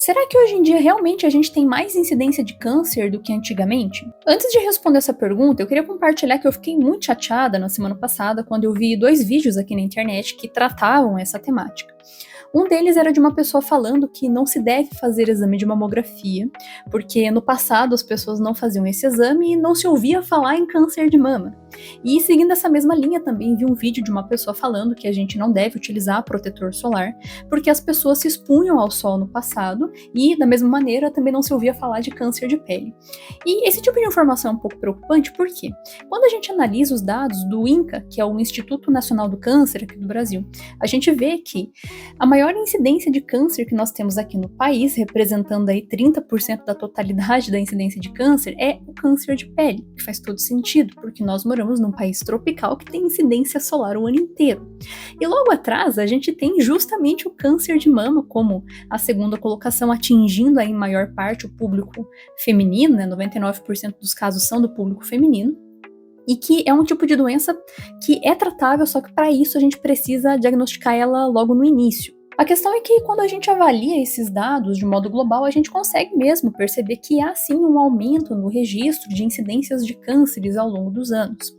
Será que hoje em dia realmente a gente tem mais incidência de câncer do que antigamente? Antes de responder essa pergunta, eu queria compartilhar que eu fiquei muito chateada na semana passada quando eu vi dois vídeos aqui na internet que tratavam essa temática. Um deles era de uma pessoa falando que não se deve fazer exame de mamografia, porque no passado as pessoas não faziam esse exame e não se ouvia falar em câncer de mama. E seguindo essa mesma linha também vi um vídeo de uma pessoa falando que a gente não deve utilizar protetor solar, porque as pessoas se expunham ao sol no passado e, da mesma maneira, também não se ouvia falar de câncer de pele. E esse tipo de informação é um pouco preocupante porque, quando a gente analisa os dados do INCA, que é o Instituto Nacional do Câncer aqui do Brasil, a gente vê que a maior incidência de câncer que nós temos aqui no país, representando aí 30% da totalidade da incidência de câncer, é o câncer de pele, que faz todo sentido, porque nós moramos num país tropical que tem incidência solar o ano inteiro. E logo atrás, a gente tem justamente o câncer de mama como a segunda colocação, atingindo aí em maior parte o público feminino, né? 99% dos casos são do público feminino. E que é um tipo de doença que é tratável, só que para isso a gente precisa diagnosticar ela logo no início. A questão é que quando a gente avalia esses dados de modo global, a gente consegue mesmo perceber que há sim um aumento no registro de incidências de cânceres ao longo dos anos.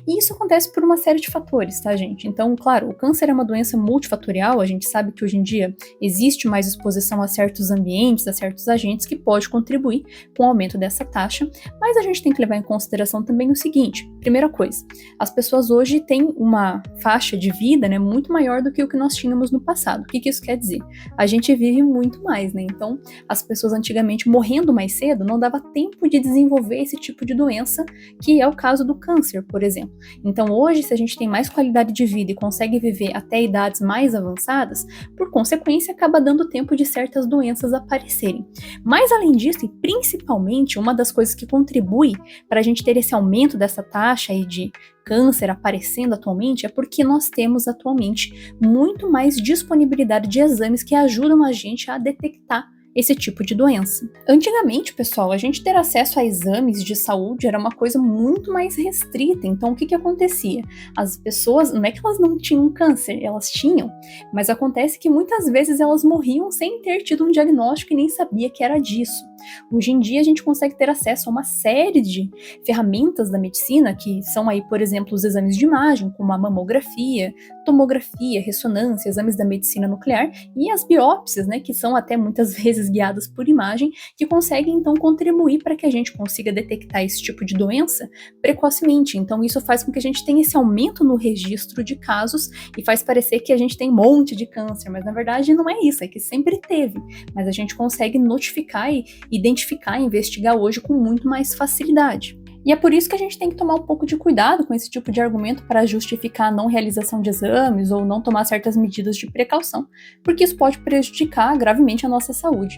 E isso acontece por uma série de fatores, tá, gente? Então, claro, o câncer é uma doença multifatorial, a gente sabe que hoje em dia existe mais exposição a certos ambientes, a certos agentes que pode contribuir com o aumento dessa taxa, mas a gente tem que levar em consideração também o seguinte: primeira coisa, as pessoas hoje têm uma faixa de vida, né, muito maior do que o que nós tínhamos no passado. O que isso quer dizer? A gente vive muito mais, né? Então, as pessoas antigamente morrendo mais cedo não dava tempo de desenvolver esse tipo de doença, que é o caso do câncer, por exemplo. Então, hoje, se a gente tem mais qualidade de vida e consegue viver até idades mais avançadas, por consequência, acaba dando tempo de certas doenças aparecerem. Mas, além disso, e principalmente, uma das coisas que contribui para a gente ter esse aumento dessa taxa aí de câncer aparecendo atualmente é porque nós temos atualmente muito mais disponibilidade de exames que ajudam a gente a detectar esse tipo de doença. Antigamente, pessoal, a gente ter acesso a exames de saúde era uma coisa muito mais restrita. Então, o que acontecia? As pessoas, não é que elas não tinham câncer, elas tinham, mas acontece que muitas vezes elas morriam sem ter tido um diagnóstico e nem sabia que era disso. Hoje em dia, a gente consegue ter acesso a uma série de ferramentas da medicina, que são aí, por exemplo, os exames de imagem, como a mamografia, tomografia, ressonância, exames da medicina nuclear e as biópsias, né, que são até muitas vezes guiadas por imagem, que conseguem então contribuir para que a gente consiga detectar esse tipo de doença precocemente. Então isso faz com que a gente tenha esse aumento no registro de casos e faz parecer que a gente tem um monte de câncer, mas na verdade não é isso, é que sempre teve, mas a gente consegue notificar e identificar e investigar hoje com muito mais facilidade. E é por isso que a gente tem que tomar um pouco de cuidado com esse tipo de argumento para justificar a não realização de exames ou não tomar certas medidas de precaução, porque isso pode prejudicar gravemente a nossa saúde.